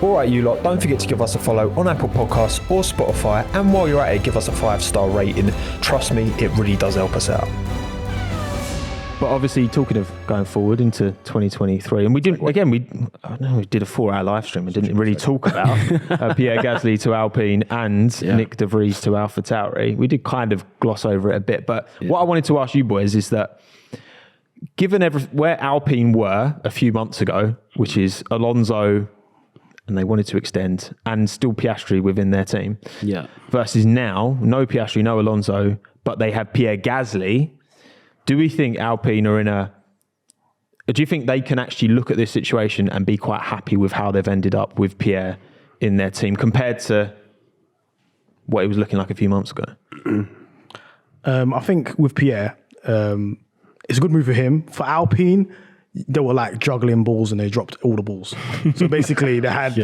All right, you lot, don't forget to give us a follow on Apple Podcasts or Spotify. And while you're at it, give us a 5-star rating. Trust me, it really does help us out. But obviously, talking of going forward into 2023, and we did a 4-hour live stream and didn't really talk about Pierre Gasly to Alpine and Nick de Vries to AlphaTauri. We did kind of gloss over it a bit, but what I wanted to ask you boys is that, given where Alpine were a few months ago, which is Alonso, and they wanted to extend, and still Piastri within their team, versus now, no Piastri, no Alonso, but they have Pierre Gasly. Do we think Alpine are do you think they can actually look at this situation and be quite happy with how they've ended up with Pierre in their team compared to what it was looking like a few months ago? I think with Pierre, it's a good move for him. For Alpine, they were like juggling balls and they dropped all the balls. So basically, they had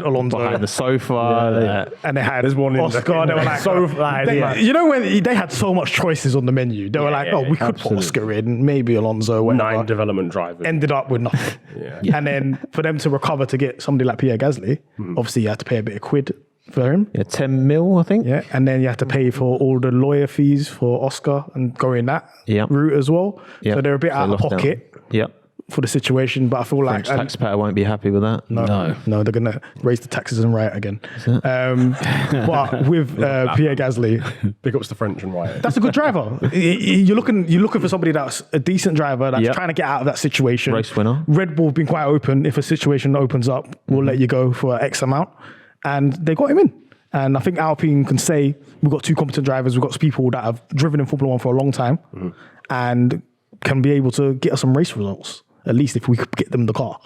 Alonso behind the sofa, and they had Oscar. They were like, you know, when they had so much choices on the menu, they were like, we could put Oscar in, maybe Alonso. Whatever. 9 development drivers ended up with nothing. And then for them to recover to get somebody like Pierre Gasly, obviously you had to pay a bit of quid for him. 10 mil, I think. Yeah, and then you have to pay for all the lawyer fees for Oscar and going that route as well. So they're a bit out of pocket. For the situation, but I feel like taxpayer won't be happy with that. No, they're gonna raise the taxes and riot again. But with Pierre Gasly, big ups to French and riot. That's a good driver. You're looking for somebody that's a decent driver that's trying to get out of that situation. Race winner. Red Bull have been quite open. If a situation opens up, we'll let you go for X amount, and they got him in. And I think Alpine can say we've got 2 competent drivers. We've got people that have driven in Formula 1 for a long time, and can be able to get us some race results. At least if we could get them the car.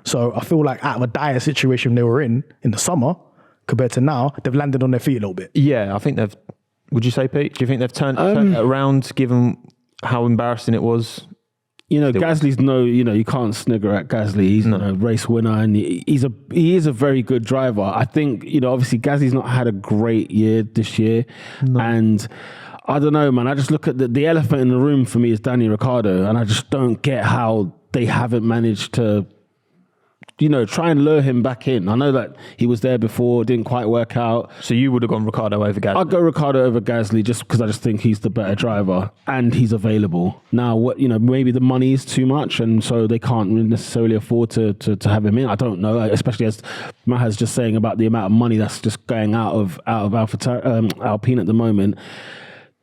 So I feel like out of a dire situation they were in the summer, compared to now, they've landed on their feet a little bit. Yeah, I think they've, would you say, Pete? Do you think they've turned it around given how embarrassing it was? Gasly's you can't snigger at Gasly. He's a race winner and he is a very good driver. I think, obviously Gasly's not had a great year this year. And I don't know, man. I just look at the elephant in the room for me is Danny Ricciardo, and I just don't get how they haven't managed to, try and lure him back in. I know that he was there before, didn't quite work out. So you would have gone Ricciardo over Gasly? I'd go Ricciardo over Gasly just because I just think he's the better driver and he's available. Now, maybe the money is too much and so they can't necessarily afford to have him in. I don't know, especially as Maha's just saying about the amount of money that's just going out of Alpine at the moment.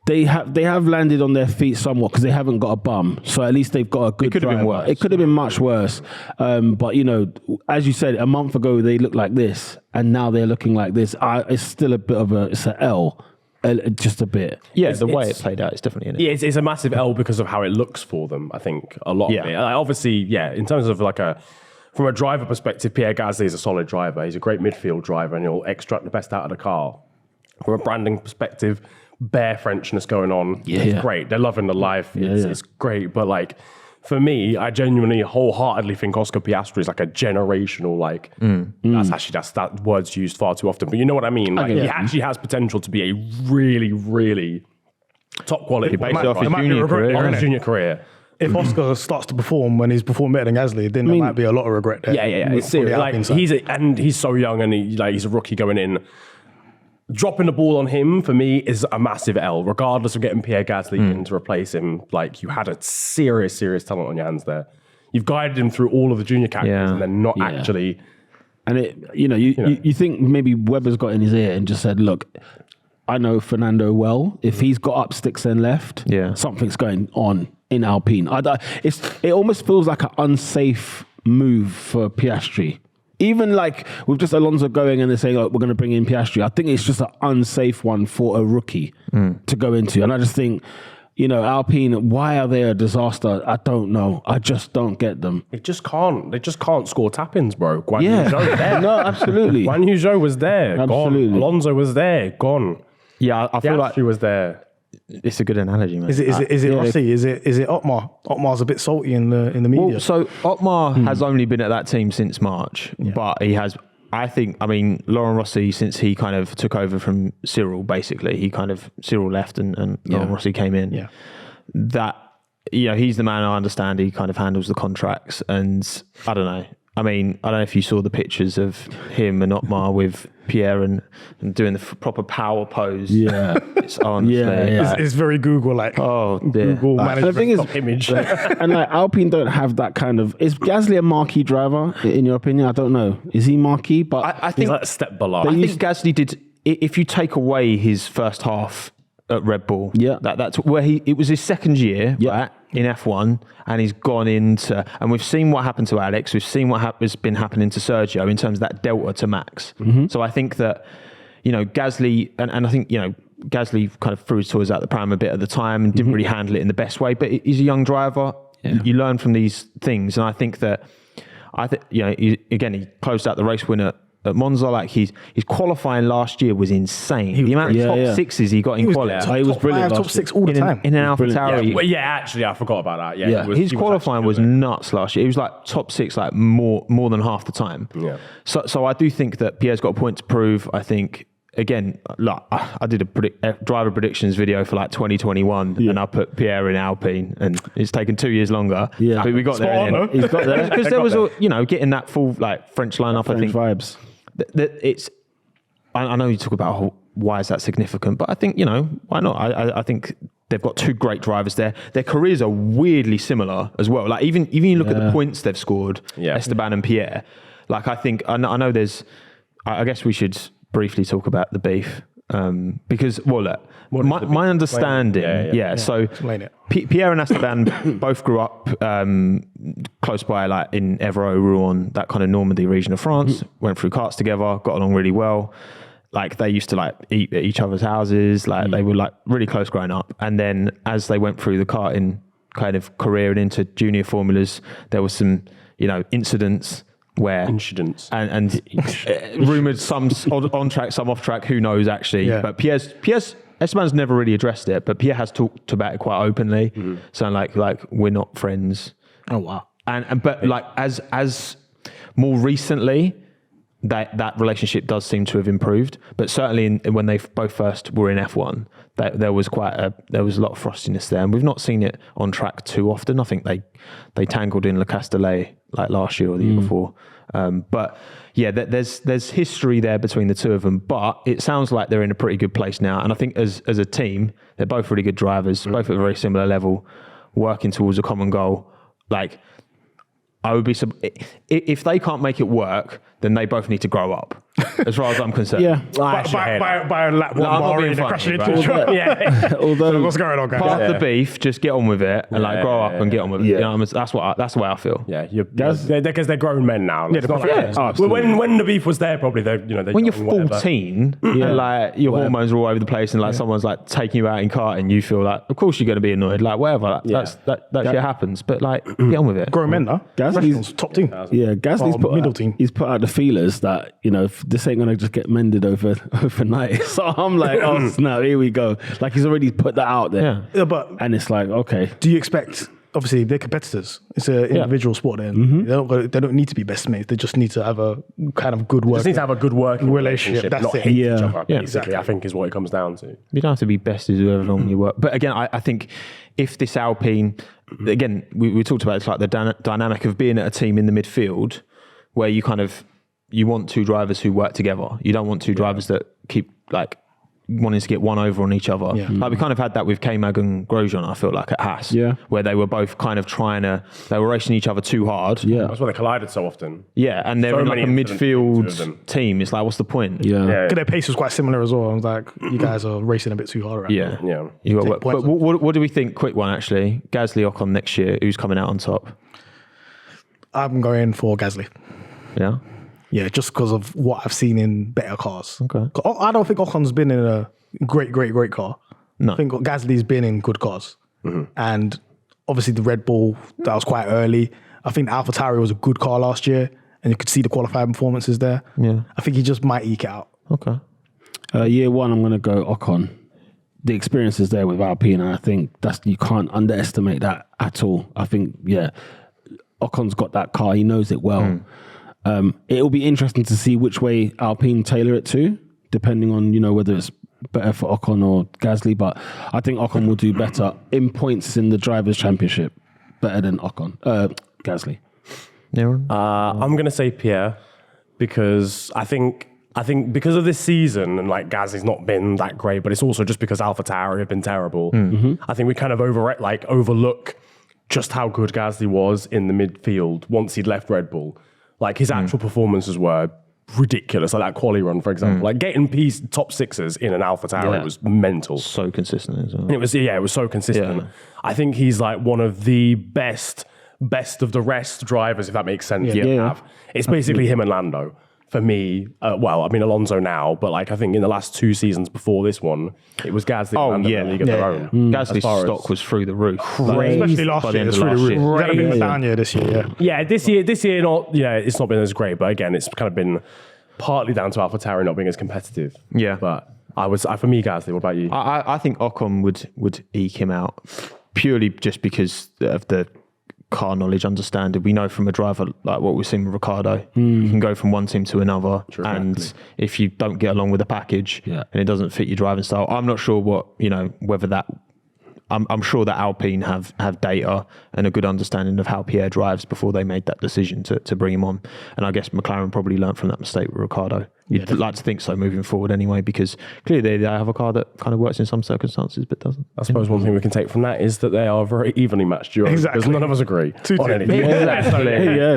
They have landed on their feet somewhat because they haven't got a bum. So at least they've got a good driver. It could have been worse. It could have been much worse. But, as you said, a month ago they looked like this and now they're looking like this. It's still a bit of it's an L. Just a bit. Yeah, the way it played out, it's definitely in it. Yeah, it's a massive L because of how it looks for them, I think, a lot of it. Obviously, in terms of from a driver perspective, Pierre Gasly is a solid driver. He's a great midfield driver and he'll extract the best out of the car. From a branding perspective, bare Frenchness going on. It's great. They're loving the life. It's great. But for me, I genuinely wholeheartedly think Oscar Piastri is like a generational, that word's used far too often. But you know what I mean? He actually has potential to be a really, really top quality based off his junior career. If Oscar starts to perform when he's performed better than Gasly, then there might be a lot of regret there. Yeah. It's serious. He's so young and he's a rookie going in. Dropping the ball on him, for me, is a massive L, regardless of getting Pierre Gasly in to replace him. You had a serious talent on your hands there. You've guided him through all of the junior categories and then not actually... And you think maybe Webber's got in his ear and just said, look, I know Fernando well. If he's got up sticks and left, something's going on in Alpine. It almost feels like an unsafe move for Piastri. Even with just Alonso going and they're saying, we're going to bring in Piastri, I think it's just an unsafe one for a rookie to go into. And I just think, Alpine, why are they a disaster? I don't know. I just don't get them. They just can't score tap-ins, bro. Guan Yu Zhou was there. No, absolutely. Guan Yu Zhou was there. Absolutely. Gone. Alonso was there. Gone. Yeah, I feel like he was there. It's a good analogy, man. Is it Rossi? Is it Otmar? Otmar's a bit salty in the media. Well, so Otmar has only been at that team since March, but he has. Laurent Rossi, since he kind of took over from Cyril, basically, Cyril left and Laurent Rossi came in. Yeah. That he's the man. I understand he kind of handles the contracts, and I don't know. I mean, I don't know if you saw the pictures of him and Otmar with Pierre and doing the proper power pose. Yeah. It's honestly. It's very Google like. Oh, dear. Google management. The thing is, image. and like Alpine don't have that kind of. Is Gasly a marquee driver in your opinion? I don't know. Is he marquee? But I He's think like a step below. I think Gasly did. If you take away his first half at Red Bull, that's where it was his second year, right, in F1, and he's gone into, and we've seen what happened to Alex, we've seen what has been happening to Sergio in terms of that delta to Max. So I think that, Gasly, and I think, Gasly kind of threw his toys out the pram a bit at the time and didn't really handle it in the best way, but he's a young driver. You learn from these things, and I think that, he closed out the race winner at Monza. Like his qualifying last year was insane. The amount of top sixes he got in qualifying. He was brilliant. Top six all the time. In an AlphaTauri. Actually, I forgot about that. His qualifying was nuts last year. He was like top six, like more than half the time. Yeah. So I do think that Pierre's got a point to prove. I think, again, like I did a driver predictions video for like 2021, and I put Pierre in Alpine, and it's taken 2 years longer. Yeah. But we got there. In the end. He's got there because there was, getting that full like French lineup. French I think vibes. that it's. I know you talk about why is that significant, but I think why not? I think they've got two great drivers there. Their careers are weirdly similar as well. Like even you look at the points they've scored, Esteban and Pierre. Like I think I know there's. I guess we should briefly talk about the beef because my understanding, so Pierre and Esteban both grew up close by, like in Évreux, Rouen, that kind of Normandy region of France. Went through karts together, got along really well. Like they used to like eat at each other's houses. Like they were like really close growing up. And then as they went through the karting kind of career and into junior formulas, there was some incidents. And rumoured, some on track, some off track, who knows actually. But Pierre's Esteban's never really addressed it, but Pierre has talked about it quite openly. Saying like we're not friends. Oh wow. But like as more recently, that relationship does seem to have improved. But certainly when they both first were in F1, there was a lot of frostiness there, and we've not seen it on track too often. I think they tangled in Le Castellet like last year or the year before. But yeah, there's history there between the two of them, but it sounds like they're in a pretty good place now. And I think as a team, they're both really good drivers, both at a very similar level, working towards a common goal. Like I would be, if they can't make it work, then they both need to grow up, as far as I'm concerned. By a lap one bar and crashing into each other. Although So what's going on, guys? Part of the beef, just get on with it and like grow up and get on with it. That's the way I feel. Yeah, because they're grown men now. It's not like, absolutely. when the beef was there, probably they're When you're 14 and like your hormones are all over the place and like someone's like taking you out in karting, you feel like, of course you're going to be annoyed. Like whatever, that shit happens. But like, get on with it. Grown men, though. Gasly's top team. Yeah, Gasly's middle team. He's put out the feelers that this ain't gonna just get mended overnight. So I'm like, oh snap, here we go. Like he's already put that out there. Yeah, but and it's like, okay, do you expect? Obviously, they're competitors. It's an individual sport. Then they don't need to be best mates. They just need to have a kind of good work. Just need to have a good working relationship. That's not it. hate each other. Yeah, exactly. I think is what it comes down to. You don't have to be besties with everyone you work. But again, I think if this Alpine, again, we talked about it's like the dynamic of being at a team in the midfield where you want two drivers who work together. You don't want two drivers that keep like wanting to get one over on each other. Like we kind of had that with K-Mag and Grosjean, I feel like, at Haas, where they were both kind of they were racing each other too hard. That's why they collided so often. And they're in like a midfield team. It's like, what's the point? Because their pace was quite similar as well. I was like, you guys are racing a bit too hard right now. But what do we think? Quick one, actually. Gasly Ocon next year. Who's coming out on top? I'm going for Gasly. Yeah? Yeah, just because of what I've seen in better cars. Okay. I don't think Ocon's been in a great car. No. I think Gasly's been in good cars. And obviously the Red Bull, that was quite early. I think the AlphaTauri was a good car last year, and you could see the qualifying performances there. Yeah. I think he just might eke it out. Okay. Year one, I'm going to go Ocon. The experience is there with Alpine, and I think you can't underestimate that at all. I think, Ocon's got that car. He knows it well. It'll be interesting to see which way Alpine tailor it to, depending on, whether it's better for Ocon or Gasly. But I think Ocon will do better in points in the Drivers' Championship, better than Gasly. Niran? I'm going to say Pierre because I think because of this season and like Gasly's not been that great, but it's also just because AlphaTauri have been terrible. I think we kind of overlook just how good Gasly was in the midfield once he'd left Red Bull. Like his actual performances were ridiculous. Like that quali run, for example, like getting top sixes in an AlphaTauri was mental. So consistent as well. And it was so consistent. I think he's like one of the best of the rest drivers, if that makes sense. It's basically him and Lando. For me, Alonso now, but like I think in the last 2 seasons before this one, it was Gasly and Lando in the league of their own. Gasly's stock was through the roof. Especially last year. It's through the roof. It's had a bit of a down year this year. Yeah, this year, it's not been as great, but again, it's kind of been partly down to AlphaTauri not being as competitive. Yeah, but for me, Gasly. What about you? I think Ocon would eke him out purely just because of the car knowledge, understanding. We know from a driver like what we've seen with Ricciardo, you can go from one team to another, and if you don't get along with the package and it doesn't fit your driving style, I'm not sure whether that. I'm sure that Alpine have data and a good understanding of how Pierre drives before they made that decision to bring him on. And I guess McLaren probably learned from that mistake with Ricciardo. You'd like to think so moving forward anyway, because clearly they have a car that kind of works in some circumstances but doesn't. I suppose one thing we can take from that is that they are very evenly matched duos. Exactly. Because none of us agree on anything. Yeah,